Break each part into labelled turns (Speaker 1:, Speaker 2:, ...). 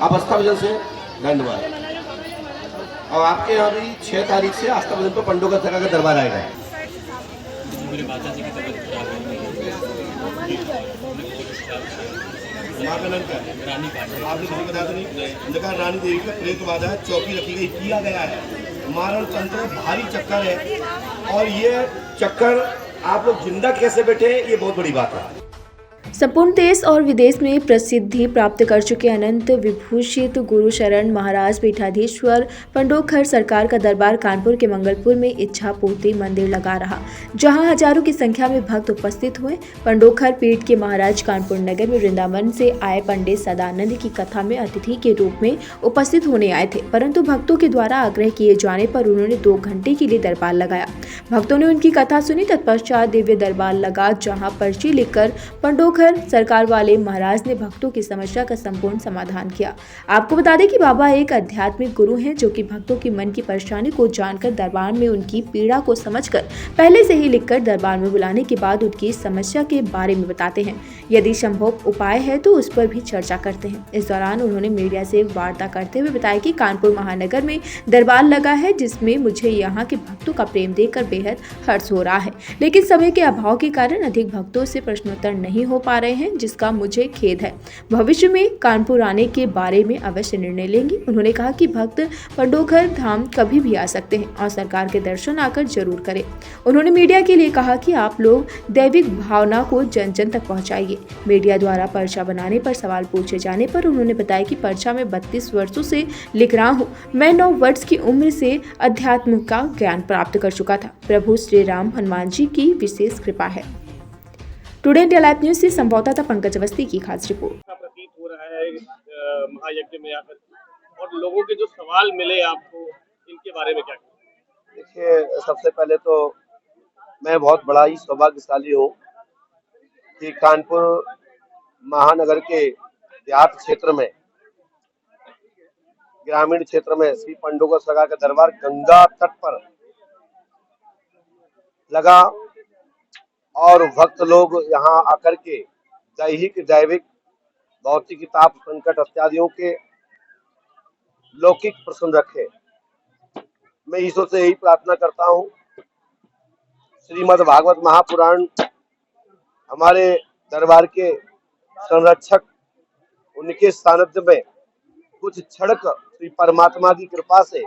Speaker 1: आस्था भजन से दंडवार। और आपके यहाँ भी 6 तारीख से आस्था भजन पर पंडोकर सगा का दरबार आएगा।
Speaker 2: मेरे माता जी की तबीयत खराब है। रानी
Speaker 1: आपने मुझे बता दें अंधकार रानी देवी का प्रेत बाधा है, चौकी रखी गई, किया गया है, मारण तंत्र भारी चक्कर है। और ये चक्कर आप लोग जिंदा कैसे बैठे, ये बहुत बड़ी बात है।
Speaker 3: संपूर्ण देश और विदेश में प्रसिद्धि प्राप्त कर चुके अनंत विभूषित गुरु शरण महाराज पीठाधीश्वर पंडोखर सरकार का दरबार कानपुर के मंगलपुर में इच्छा पूर्ति मंदिर लगा रहा, जहां हजारों की संख्या में भक्त उपस्थित हुए। पंडोखर पीठ के महाराज कानपुर नगर में वृंदावन से आए पंडित सदानंद की कथा में अतिथि के रूप में उपस्थित होने आए थे, परंतु भक्तों के द्वारा आग्रह किए जाने पर उन्होंने 2 घंटे के लिए दरबार लगाया। भक्तों ने उनकी कथा सुनी। तत्पश्चात दिव्य दरबार लगा, जहाँ पर्ची लिखकर पंडोखर सरकार वाले महाराज ने भक्तों की समस्या का संपूर्ण समाधान किया। आपको बता दें कि बाबा एक आध्यात्मिक गुरु हैं, जो कि भक्तों की मन की परेशानी को जानकर दरबार में उनकी पीड़ा को समझकर पहले से ही लिखकर दरबार में बुलाने के बाद उनकी समस्या के बारे में बताते हैं। यदि संभव उपाय है तो उस पर भी चर्चा करते हैं। इस दौरान उन्होंने मीडिया से वार्ता करते हुए बताया कि कानपुर महानगर में दरबार लगा है, जिसमें मुझे यहाँ के भक्तों का प्रेम देखकर बेहद हर्ष हो रहा है, लेकिन समय के अभाव के कारण अधिक भक्तों से प्रश्नोत्तर नहीं हो पा रहे हैं, जिसका मुझे खेद है। भविष्य में कानपुर आने के बारे में अवश्य निर्णय लेंगे। उन्होंने कहा कि भक्त पंडोखर धाम कभी भी आ सकते हैं और सरकार के दर्शन आकर जरूर करें। उन्होंने मीडिया के लिए कहा कि आप लोग दैविक भावना को जन जन तक पहुंचाइए। मीडिया द्वारा पर्चा बनाने पर सवाल पूछे जाने पर उन्होंने बताया कि पर्चा में 32 वर्षों से लिख रहा हूँ। मैं 9 वर्ष की उम्र से अध्यात्म का ज्ञान प्राप्त कर चुका था। प्रभु श्री राम हनुमान जी की विशेष कृपा है। टुडे इंडिया लाइव न्यूज से संवाददाता पंकज अवस्थी की खास रिपोर्ट।
Speaker 2: प्रतीत हो रहा है महायज्ञ में आकर, और लोगों के जो सवाल मिले आपको, इनके बारे में क्या कहें?
Speaker 4: देखिए, सबसे पहले तो मैं बहुत बड़ा ही सौभाग्यशाली हूँ कि कानपुर महानगर के देहात क्षेत्र में, ग्रामीण क्षेत्र में श्री पंडोकर सरकार का दरबार गंगा तट पर लगा और भक्त लोग यहाँ आकर के दैहिक, दैविक, भौतिक, ताप, संकट इत्यादियों के लौकिक प्रश्न रखे। मैं ईश्वर से यही प्रार्थना करता हूँ, श्रीमद् भागवत महापुराण हमारे दरबार के संरक्षक, उनके सानिध्य में कुछ क्षणक श्री परमात्मा की कृपा से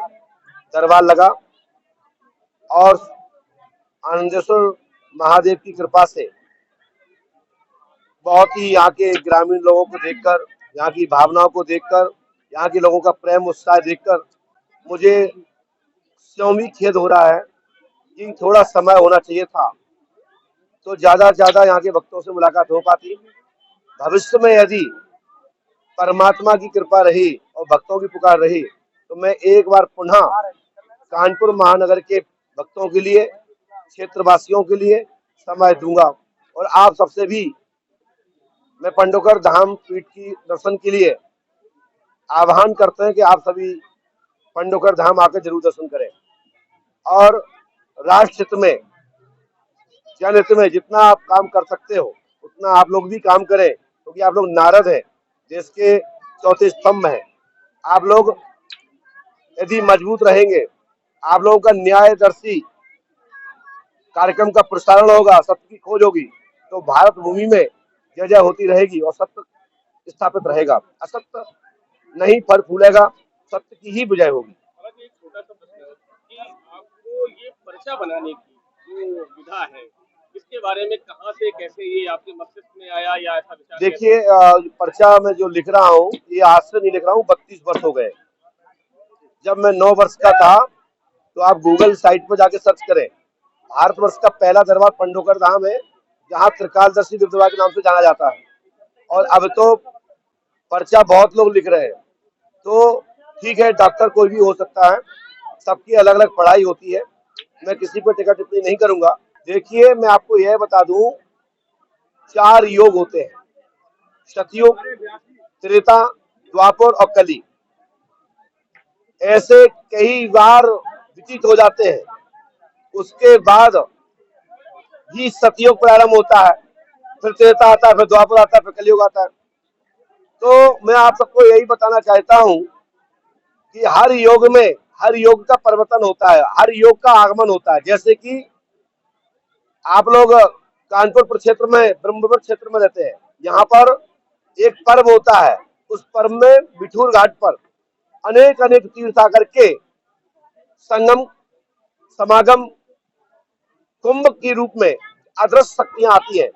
Speaker 4: दरबार लगा और आनंदेश्वर महादेव की कृपा से बहुत ही यहाँ के ग्रामीण लोगों को देखकर, यहाँ की भावनाओं को देखकर, यहाँ के लोगों का प्रेम उत्साह देखकर मुझे स्वयं भी खेद हो रहा है कि थोड़ा समय होना चाहिए था तो ज्यादा से ज्यादा यहाँ के भक्तों से मुलाकात हो पाती। भविष्य में यदि परमात्मा की कृपा रही और भक्तों की पुकार रही तो मैं एक बार पुनः कानपुर महानगर के भक्तों के लिए, क्षेत्रवासियों के लिए समय दूंगा। और आप सबसे भी मैं पंडोकर धाम पीठ की दर्शन के लिए आह्वान करते हैं कि आप सभी पंडोकर धाम आकर जरूर दर्शन करें। और राष्ट्र हित में, जनहित में जितना आप काम कर सकते हो उतना आप लोग भी काम करें, क्योंकि आप लोग नारद हैं, देश के चौथे स्तंभ हैं। आप लोग यदि मजबूत रहेंगे, आप लोगों का न्यायदर्शी कार्यक्रम का प्रसारण होगा, सत्य की खोज होगी, तो भारत भूमि में जय जय होती रहेगी और सत्य स्थापित रहेगा। असत्य नहीं फल फूलेगा, सत्य की ही विजय होगी।
Speaker 2: एक छोटा सा प्रश्न है कि आपको ये पर्चा बनाने की जो विधा है, इसके बारे में कहाँ से, कैसे ये आपके मस्तिष्क में आया, या ऐसा विचार?
Speaker 4: देखिए, पर्चा में जो लिख रहा हूँ ये आज से नहीं लिख रहा हूँ, 32 वर्ष हो गए। जब मैं 9 वर्ष का था तो आप गूगल साइट पर जाके सर्च करें, भारतवर्ष का पहला दरबार पंडोकर धाम है, जहाँ त्रिकालदर्शी दरबार के नाम से जाना जाता है। और अब तो पर्चा बहुत लोग लिख रहे हैं, तो ठीक है, डॉक्टर कोई भी हो सकता है, सबकी अलग अलग पढ़ाई होती है, मैं किसी पर टिप्पणी टिप्पणी नहीं करूंगा। देखिए, मैं आपको यह बता दूं, 4 योग होते हैं, सतयुग, त्रेता, द्वापर और कली। ऐसे कई बार व्यतीत हो जाते हैं, उसके बाद ही सतयुग प्रारंभ होता है, फिर त्रेता आता है, फिर द्वापर आता है, फिर कलयुग आता है। तो मैं आप सबको यही बताना चाहता हूं कि हर योग का परिवर्तन होता है, हर योग का आगमन होता है। जैसे कि आप लोग कानपुर प्रक्षेत्र में, ब्रह्मपुर क्षेत्र में रहते हैं, यहाँ पर एक पर्व होता है। उस पर्व में बिठूर घाट पर अनेक तीर्थ आकर के संगम समागम कुंभ के रूप में अदृश्य शक्तियां आती हैं।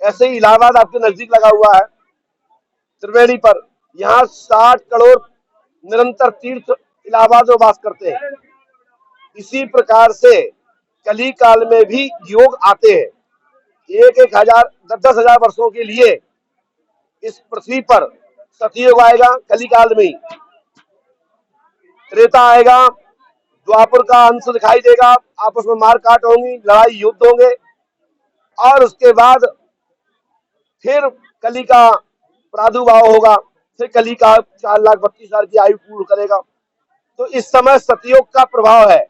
Speaker 4: ऐसे ही इलाहाबाद आपके नजदीक लगा हुआ है, त्रिवेणी पर, यहाँ 60 करोड़ निरंतर तीर्थ इलाहाबाद में वास करते हैं। इसी प्रकार से कली काल में भी योग आते हैं। 1,000 10,000 वर्षों के लिए इस पृथ्वी पर सतयुग आएगा, कली काल में त्रेता आएगा, द्वापर का अंश दिखाई देगा, आपस में मार काट होंगी, लड़ाई युद्ध होंगे, और उसके बाद फिर कली का प्रादुर्भाव होगा। फिर कली का 4,32,000 की आयु पूर्ण करेगा। तो इस समय सतयुग का प्रभाव है,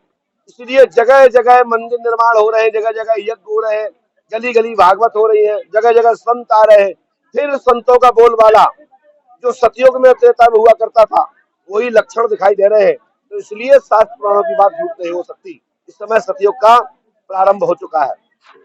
Speaker 4: इसलिए जगह जगह मंदिर निर्माण हो रहे हैं, जगह जगह यज्ञ हो रहे हैं, गली गली भागवत हो रही है, जगह जगह संत आ रहे हैं। फिर संतों का बोलबाला जो सतयुग में त्रेता में हुआ करता था, वही लक्षण दिखाई दे रहे हैं। तो इसलिए शास्त्र पुराणों की बात झूठ नहीं हो सकती। इस समय सतयुग का प्रारंभ हो चुका है।